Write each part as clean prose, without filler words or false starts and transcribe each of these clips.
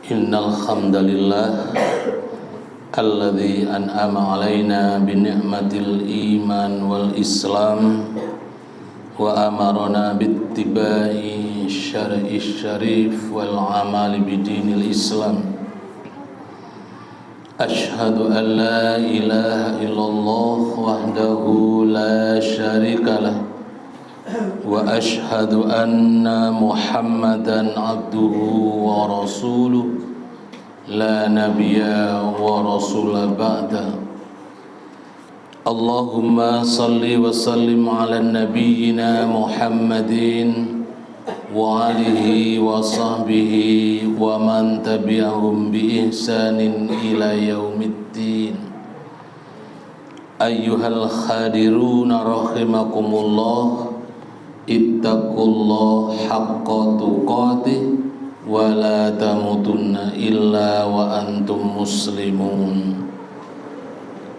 Innal hamdalillah alladzi an'ama 'alaina bi ni'matil iman wal islam wa amarna bittiba'i syar'i syarif wal amali bidinil islam. Ashhadu an la ilaha illallah wahdahu la syarikalah wa ashhadu anna Muhammadan abduhu wa rasuluh la nabiyya wa rasula ba'da. Allahumma salli wa sallim ala nabiyyina Muhammadin wa alihi wa sahbihi wa man tabi'ahum bi ihsanin ila yaumiddin. Ayyuhal khadiruna rahimakumullah, ittaqullah haqqa tuqatih wa la tamutunna illa wa antum muslimun.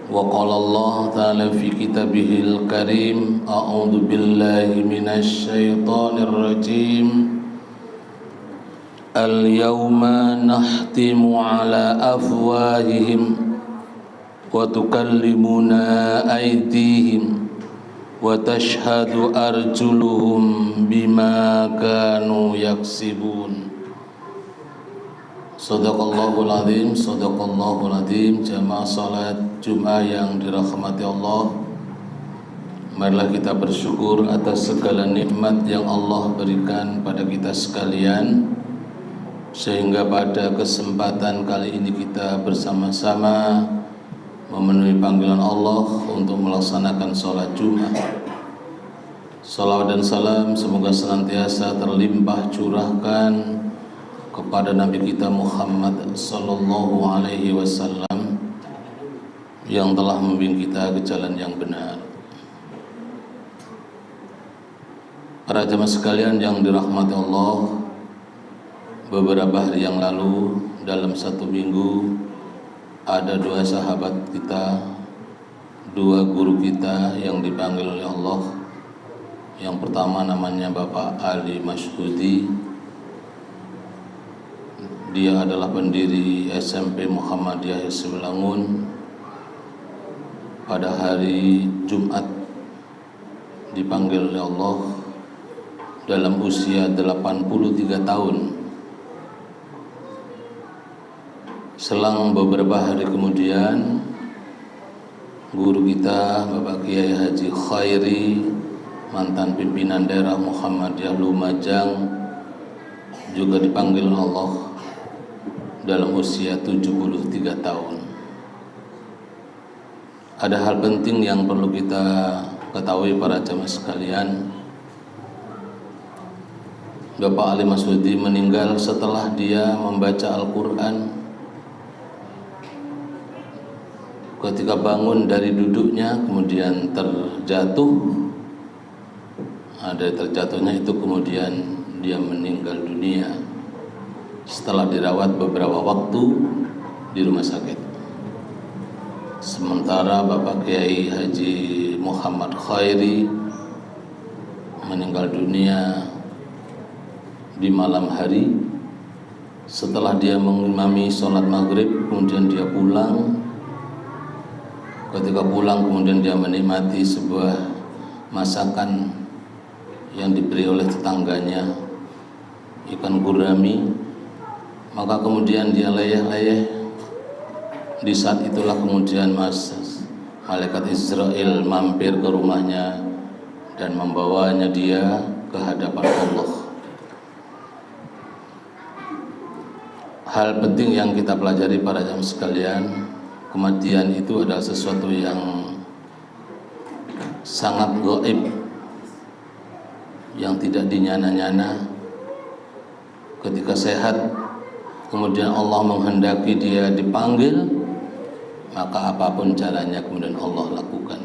Wa qala Allah ta'ala fi kitabihil karim, a'udzu billahi minasy syaithanir rajim. Al-yawma nahtimu ala afwahihim wa tukallimuna aydihim wa tashhadu arjuluhum bima kanu yaksibun. Sadaqallahul azim, sadaqallahul azim. Jamaah salat Jumat yang dirahmati Allah, marilah kita bersyukur atas segala nikmat yang Allah berikan pada kita sekalian, sehingga pada kesempatan kali ini kita bersama-sama memenuhi panggilan Allah untuk melaksanakan sholat Jumat. Salawat dan salam semoga senantiasa terlimpah curahkan kepada Nabi kita Muhammad sallallahu alaihi wasallam yang telah membimbing kita ke jalan yang benar. Para jemaah sekalian yang dirahmati Allah, beberapa hari yang lalu dalam satu minggu ada dua sahabat kita, dua guru kita yang dipanggil oleh Allah. Yang pertama namanya Bapak Ali Masyhudi. Dia adalah pendiri SMP Muhammadiyah Simelangun. Pada hari Jumat dipanggil oleh Allah dalam usia 83 tahun. Selang beberapa hari kemudian, guru kita Bapak Kiai Haji Khairi, mantan pimpinan daerah Muhammadiyah Lumajang, juga dipanggil Allah dalam usia 73 tahun. Ada hal penting yang perlu kita ketahui para jemaah sekalian. Bapak Ali Masyhudi meninggal setelah dia membaca Al-Quran. Ketika bangun dari duduknya kemudian terjatuh. Ada terjatuhnya itu kemudian dia meninggal dunia setelah dirawat beberapa waktu di rumah sakit. Sementara Bapak Kiai Haji Muhammad Khairi meninggal dunia di malam hari setelah dia mengimami sholat maghrib, kemudian dia pulang. Ketika pulang kemudian dia menikmati sebuah masakan yang diberi oleh tetangganya, ikan gurami. Maka kemudian dia leyeh-leyeh. Di saat itulah kemudian malaikat Israel mampir ke rumahnya dan membawanya dia ke hadapan Allah. Hal penting yang kita pelajari para jamaah sekalian, kematian itu adalah sesuatu yang sangat gaib, yang tidak dinyana-nyana. Ketika sehat kemudian Allah menghendaki dia dipanggil, maka apapun caranya kemudian Allah lakukan.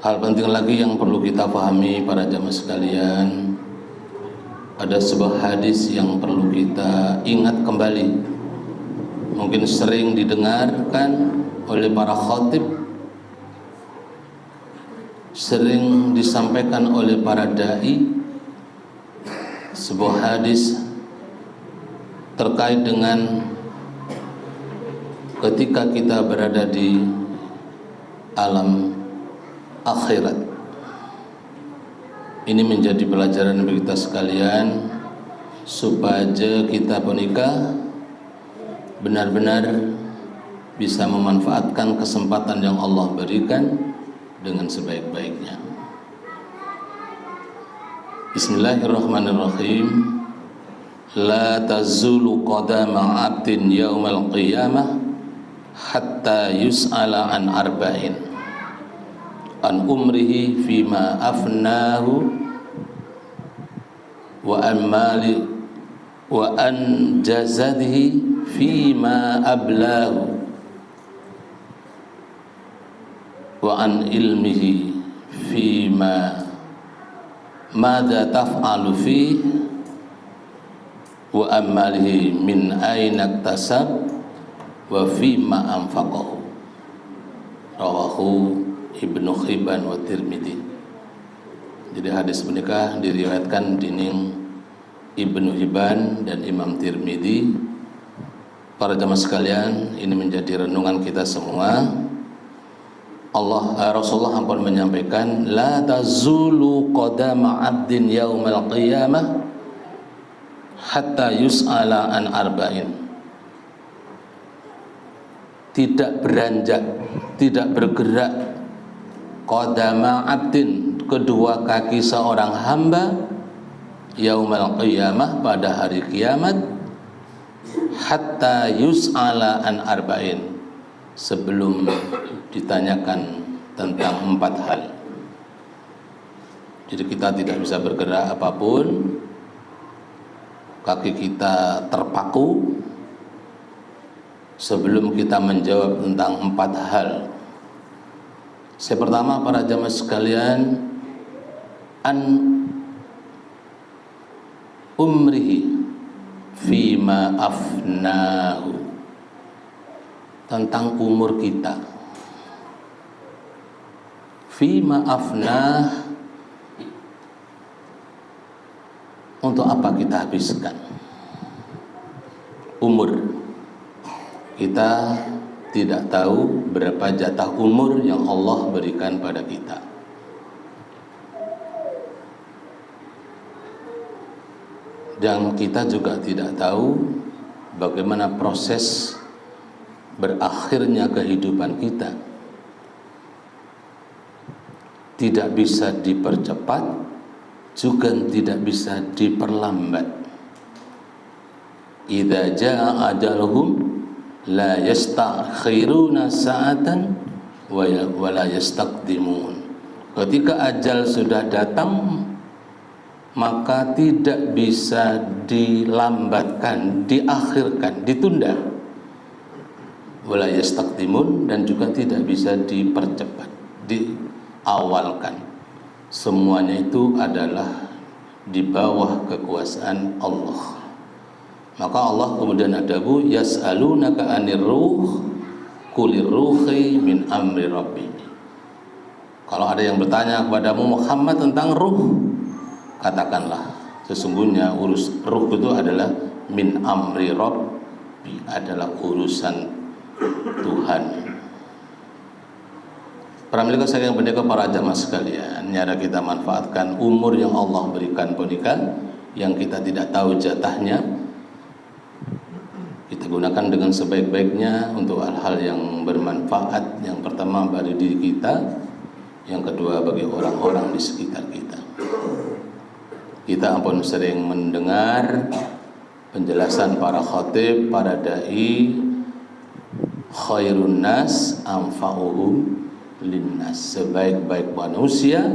Hal penting lagi yang perlu kita pahami para jamaah sekalian, ada sebuah hadis yang perlu kita ingat kembali. Mungkin sering didengarkan oleh para khatib, sering disampaikan oleh para dai. Sebuah hadis terkait dengan ketika kita berada di alam akhirat. Ini menjadi pelajaran bagi kita sekalian, supaya kita menikah benar-benar bisa memanfaatkan kesempatan yang Allah berikan dengan sebaik-baiknya. Bismillahirrahmanirrahim. La tazulu qadama 'abdin yaumal qiyamah hatta yus'ala an arba'in, an umrihi fima afnahu wa an mali wa an jazadihi fima ablahu wa an ilmihi fima madza taf'alu fihi wa amalihi min aina iktasab wa fima anfaqahu. Rawahu Ibnu Hibban wa Tirmidzi. Jadi hadis menikah diriwayatkan dining Ibnu Hibban dan Imam Tirmidzi. Para jamaah sekalian, ini menjadi renungan kita semua. Rasulullah pun menyampaikan, la tazulu qadama 'abdin yaumal qiyamah hatta yus'ala an arba'in. Tidak beranjak, tidak bergerak qadama 'abdin, kedua kaki seorang hamba, yaumal qiyamah, pada hari kiamat, hatta yus'ala an arba'in, sebelum ditanyakan tentang 4 hal. Jadi kita tidak bisa bergerak apapun, kaki kita terpaku sebelum kita menjawab tentang 4 hal. Yang pertama, para jamaah sekalian, an umrihi fima afnahu, tentang umur kita. Fima afnah, untuk apa kita habiskan umur. Kita tidak tahu berapa jatah umur yang Allah berikan pada kita. Dan kita juga tidak tahu bagaimana proses berakhirnya kehidupan kita. Tidak bisa dipercepat, juga tidak bisa diperlambat. Idza jaa ajaluhum la yastakhiruna sa'atan wa la yastaqdimun. Ketika ajal sudah datang, maka tidak bisa dilambatkan, diakhirkan, ditunda. Wa la yastaqdimun, dan juga tidak bisa dipercepat, diawalkan. Semuanya itu adalah di bawah kekuasaan Allah. Maka Allah kemudian adabu, yas'alunaka 'anir ruh qulir ruhi min amri rabbi. Kalau ada yang bertanya kepadamu Muhammad tentang ruh, katakanlah sesungguhnya ruh itu adalah min amri rabbi, adalah urusan Tuhan. Para milik saya yang berdeka, para jamaah sekalian, nyara kita manfaatkan umur yang Allah berikan pernikahan yang kita tidak tahu jatahnya. Kita gunakan dengan sebaik-baiknya untuk hal-hal yang bermanfaat. Yang pertama bagi diri kita, yang kedua bagi orang-orang di sekitar kita. Kita pun sering mendengar penjelasan para khatib, para dai, khairun nas anfa'uhum linnas, sebaik-baik manusia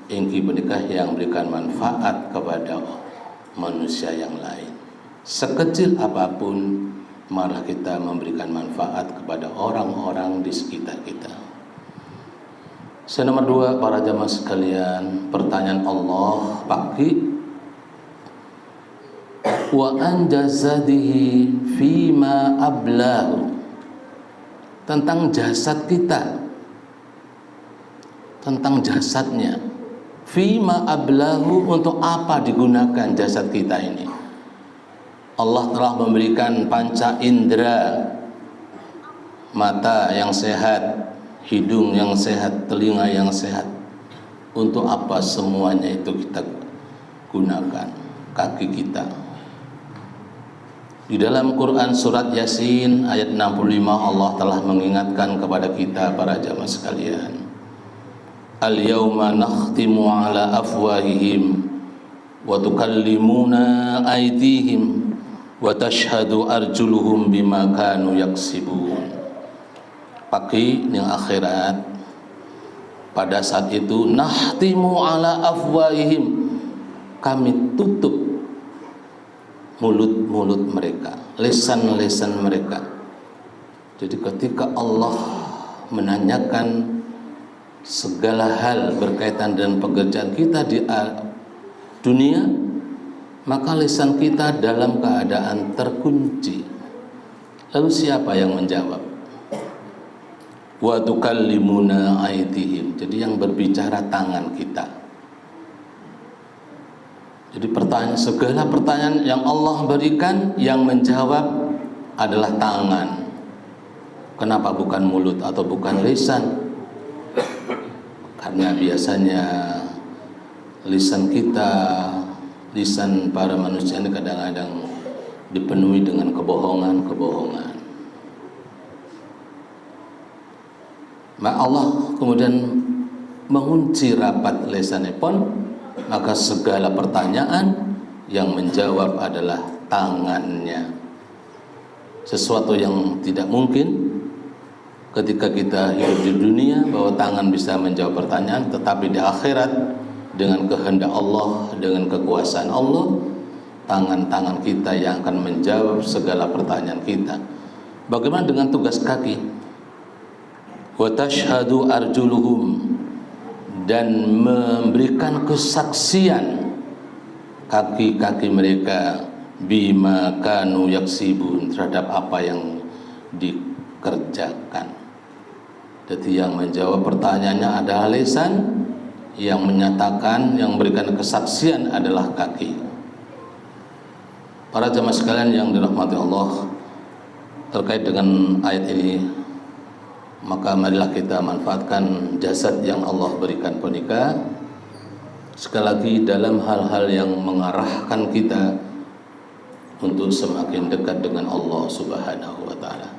ingki menikah yang memberikan manfaat kepada manusia yang lain. Sekecil apapun, malah kita memberikan manfaat kepada orang-orang di sekitar kita. Nomor 2, para jamaah sekalian, pertanyaan Allah pagi, wa an jazadihi fima ablahu, tentang jasad kita, tentang jasadnya. Fima ablahu, untuk apa digunakan jasad kita ini? Allah telah memberikan panca indera, mata yang sehat, hidung yang sehat, telinga yang sehat. Untuk apa semuanya itu kita gunakan? Kaki kita. Di dalam Quran surat Yasin ayat 65 Allah telah mengingatkan kepada kita para jamaah sekalian. Al-yawma nakhtimu ala afwahihim wa tukallimuna aydihim wa tashhadu arjuluhum bima kanu yaksibun. Pagi yang akhirat, pada saat itu nakhtimu ala afwahihim, kami tutup mulut-mulut mereka, lisan-lisan mereka. Jadi ketika Allah menanyakan segala hal berkaitan dengan pekerjaan kita di dunia, maka lisan kita dalam keadaan terkunci. Lalu siapa yang menjawab? Wa tukallimuna aydihim. Jadi yang berbicara tangan kita. Jadi segala pertanyaan yang Allah berikan, yang menjawab adalah tangan. Kenapa bukan mulut atau bukan lisan? Karena biasanya lisan kita, lisan para manusia ini kadang-kadang dipenuhi dengan kebohongan-kebohongan. Maka Allah kemudian mengunci rapat lisannya pun, maka segala pertanyaan yang menjawab adalah tangannya. Sesuatu yang tidak mungkin ketika kita hidup di dunia bahwa tangan bisa menjawab pertanyaan, tetapi di akhirat dengan kehendak Allah, dengan kekuasaan Allah, tangan-tangan kita yang akan menjawab segala pertanyaan kita. Bagaimana dengan tugas kaki? Wa tashhadu arjuluhum, dan memberikan kesaksian kaki-kaki mereka bima kanu yaksibun, terhadap apa yang dikerjakan. Jadi yang menjawab pertanyaannya adalah lisan, yang menyatakan, yang memberikan kesaksian adalah kaki. Para jamaah sekalian yang dirahmati Allah, terkait dengan ayat ini, maka marilah kita manfaatkan jasad yang Allah berikan penika sekali lagi dalam hal-hal yang mengarahkan kita untuk semakin dekat dengan Allah Subhanahu wa taala.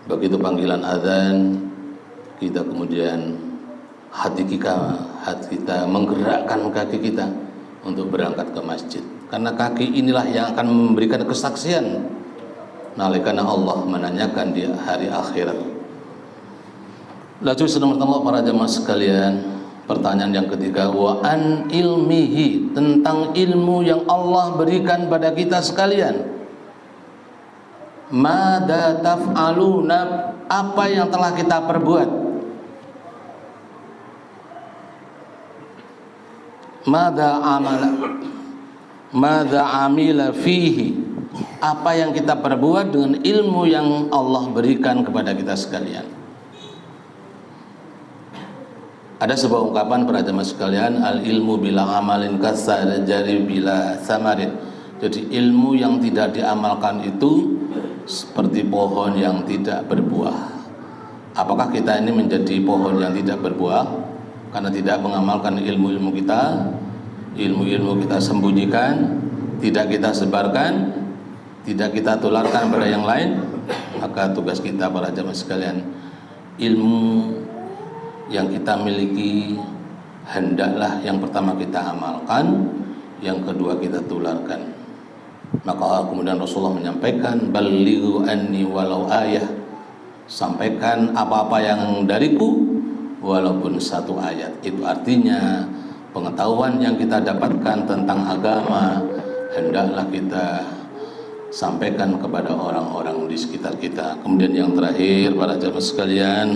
Begitu panggilan azan, kita kemudian hati kita menggerakkan kaki kita untuk berangkat ke masjid. Karena kaki inilah yang akan memberikan kesaksian nalikana Allah menanyakan di hari akhirat. Lalu sedang bertemu para jamaah sekalian, pertanyaan yang ketiga, wa an ilmihi, tentang ilmu yang Allah berikan pada kita sekalian. Mada taf'aluna, apa yang telah kita perbuat. Mada amila fihi, apa yang kita perbuat dengan ilmu yang Allah berikan kepada kita sekalian. Ada sebuah ungkapan para jamaah sekalian, al ilmu bila amalin kasar jari bila samarin. Jadi ilmu yang tidak diamalkan itu seperti pohon yang tidak berbuah. Apakah kita ini menjadi pohon yang tidak berbuah karena tidak mengamalkan ilmu-ilmu kita? Ilmu-ilmu kita sembunyikan, tidak kita sebarkan, tidak kita tularkan pada yang lain. Maka tugas kita para jamaah sekalian, ilmu yang kita miliki hendaklah yang pertama kita amalkan, yang kedua kita tularkan. Maka kemudian Rasulullah menyampaikan, balighu anni walau ayah, sampaikan apa-apa yang dariku walaupun satu ayat. Itu artinya pengetahuan yang kita dapatkan tentang agama hendaklah kita sampaikan kepada orang-orang di sekitar kita. Kemudian yang terakhir para jamaah sekalian,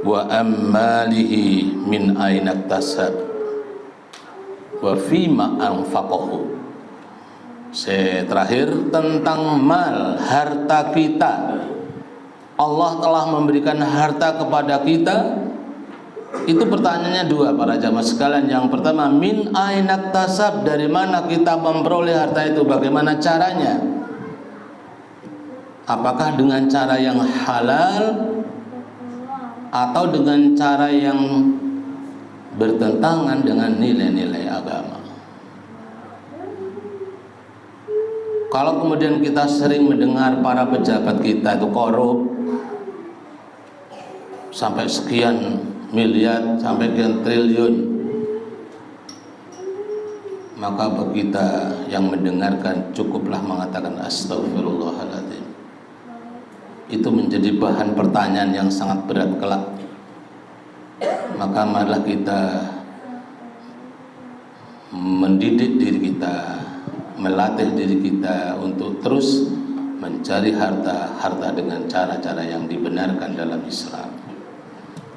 wa ammalihi min aina tasab wa fima anfaqahu. Terakhir tentang mal, harta kita. Allah telah memberikan harta kepada kita, Itu pertanyaannya dua para jamaah sekalian. Yang pertama, min aina tasab, dari mana kita memperoleh harta itu, bagaimana caranya? Apakah dengan cara yang halal atau dengan cara yang bertentangan dengan nilai-nilai agama? Kalau kemudian kita sering mendengar para pejabat kita itu korup sampai sekian miliar, sampai sekian triliun, maka bagi kita yang mendengarkan cukuplah mengatakan astagfirullahaladzim. Itu menjadi bahan pertanyaan yang sangat berat kelak. Maka marilah kita mendidik diri kita, melatih diri kita untuk terus mencari harta dengan cara-cara yang dibenarkan dalam Islam.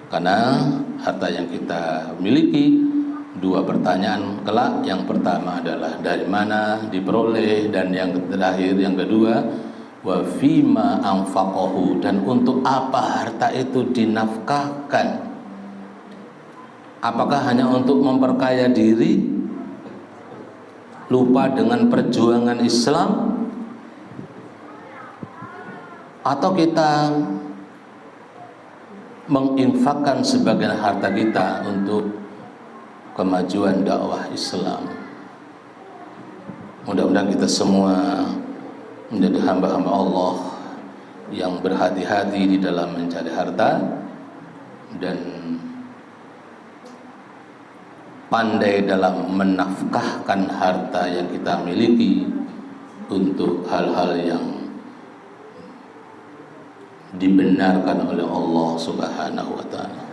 Karena harta yang kita miliki, dua pertanyaan kelak. Yang pertama adalah dari mana diperoleh, dan yang terakhir, yang kedua, wa fima anfaqahu, dan untuk apa harta itu dinafkahkan. Apakah hanya untuk memperkaya diri, lupa dengan perjuangan Islam, atau kita menginfakkan sebagian harta kita untuk kemajuan dakwah Islam? Mudah-mudahan kita semua menjadi hamba-hamba Allah yang berhati-hati di dalam mencari harta dan pandai dalam menafkahkan harta yang kita miliki untuk hal-hal yang dibenarkan oleh Allah Subhanahu wa taala.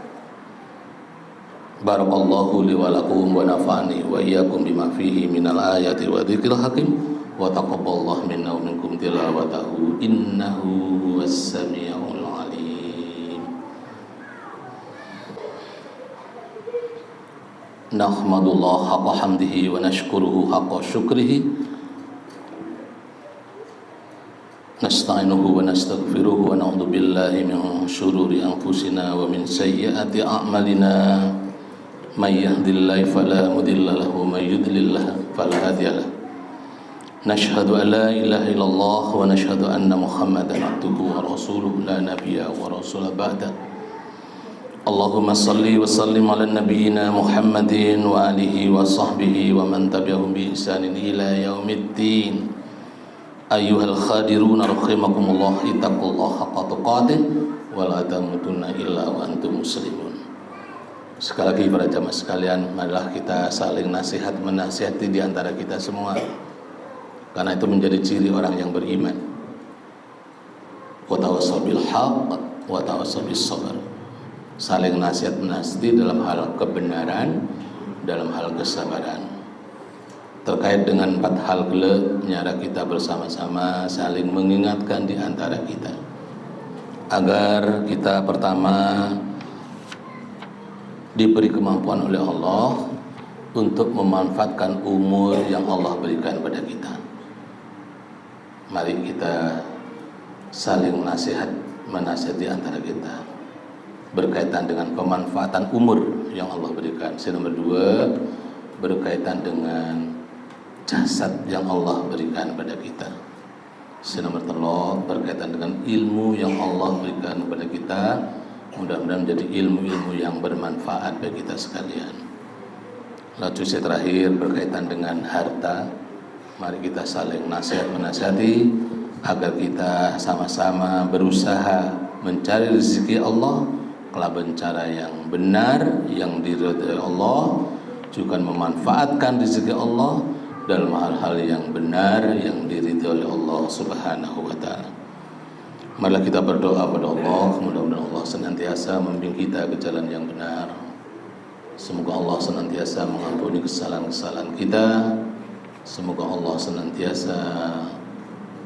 Barakallahu li wa lakum wa nafa'ani wa iyyakum bima fihi minal ayati wa dzikril hakim wa taqabbalallahu minna wa minkum tilawatahu innahu huwas samiul alim. Nahmadullah haqqa hamdihi wa nashkuruhu haqqa syukrihi, nasta'inuhu wa nastaghfiruhu wa na'udzu billahi min syururi anfusina wa min sayyiati a'malina, may yahdihillahu fala mudilla lahu wa may yudlil fala hadiya lahu. Nashhadu an la ilaha illallah wa nashhadu anna Muhammadan abduhu wa rasuluhu la nabiyya wa rasula ba'da. Allahumma salli wa sallim ala nabiyyina Muhammadin wa alihi wa sahbihi wa man tabi'ahum bi ihsanin ila yaumiddin. Ayyuhal khadiruna rahimakumullah, ittaqullaha haqqa tuqatih wa la tamutunna illa wa antum muslimun. Sekali lagi para jamaah sekalian, marilah kita saling nasihat menasihati di antara kita semua, karena itu menjadi ciri orang yang beriman. Wa tawassaw bil haqq wa tawassaw bis sabr. Saling nasihat menasihati dalam hal kebenaran, dalam hal kesabaran. Terkait dengan 4 hal kelak, nyara kita bersama-sama saling mengingatkan di antara kita, agar kita pertama diberi kemampuan oleh Allah untuk memanfaatkan umur yang Allah berikan pada kita. Mari kita saling menasihati antara kita berkaitan dengan pemanfaatan umur yang Allah berikan. Nomor 2, berkaitan dengan jasad yang Allah berikan pada kita. Nomor 3, berkaitan dengan ilmu yang Allah berikan kepada kita. Mudah-mudahan menjadi ilmu-ilmu yang bermanfaat bagi kita sekalian. Lalu terakhir, berkaitan dengan harta. Mari kita saling menasihati agar kita sama-sama berusaha mencari rezeki Allah kelaban cara yang benar, yang diridhai Allah, juga memanfaatkan rezeki Allah dalam hal-hal yang benar, yang diridhai oleh Allah Subhanahu wa taala. Marilah kita berdoa kepada Allah, mudah-mudahan Allah senantiasa membimbing kita ke jalan yang benar. Semoga Allah senantiasa mengampuni kesalahan-kesalahan kita. Semoga Allah senantiasa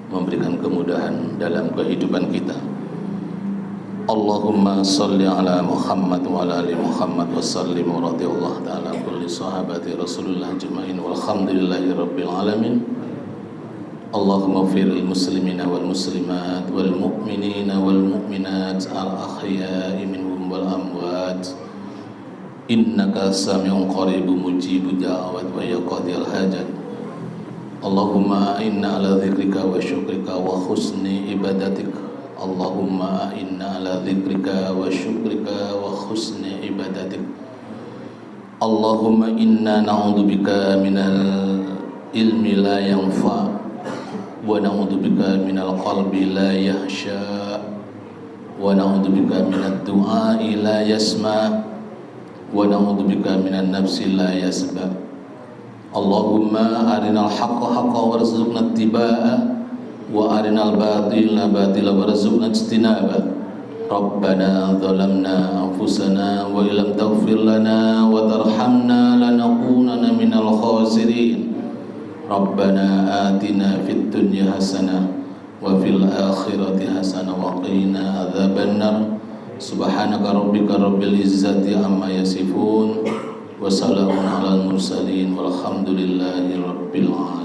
memberikan kemudahan dalam kehidupan kita. Allahumma salli ala Muhammad wa ala ali Muhammad wa sallim wa radiyallahu ta'ala kulli sahabati Rasulullah ajma'in walhamdulillahi rabbil alamin. Allahumma firil muslimina wal muslimat wal mu'minina wal mu'minat al ahya'i minhum wal amwat innaka sami'un qaribun mujibud da'awat wa ya qadiyal hajat. Allahumma inna ala dzikrika wa syukrika wa husni ibadatik. Allahumma inna ala dzikrika wa syukrika wa husni ibadatik. Allahumma inna na'udzubika minal ilmi la yanfa wa na'udzubika minal qalbi la yahsha wa na'udzubika minad du'a'i la yasma wa na'udzubika minan nafsi la yasba. Allahumma arinal haqqa haqqan warzuqna ittiba'ah wa arinal batila batila warzuqna ijtinabah. Rabbana zalamna anfusana wa illam taghfir lana wa tarhamna lanakunanna minal khasirin. Rabbana atina fid dunya hasanah wa fil akhirati hasanah wa qina adzabannar. Subhanaka rabbika rabbil izzati amma yasifun wa salamun alal mursalin walhamdulillahi rabbil alamin.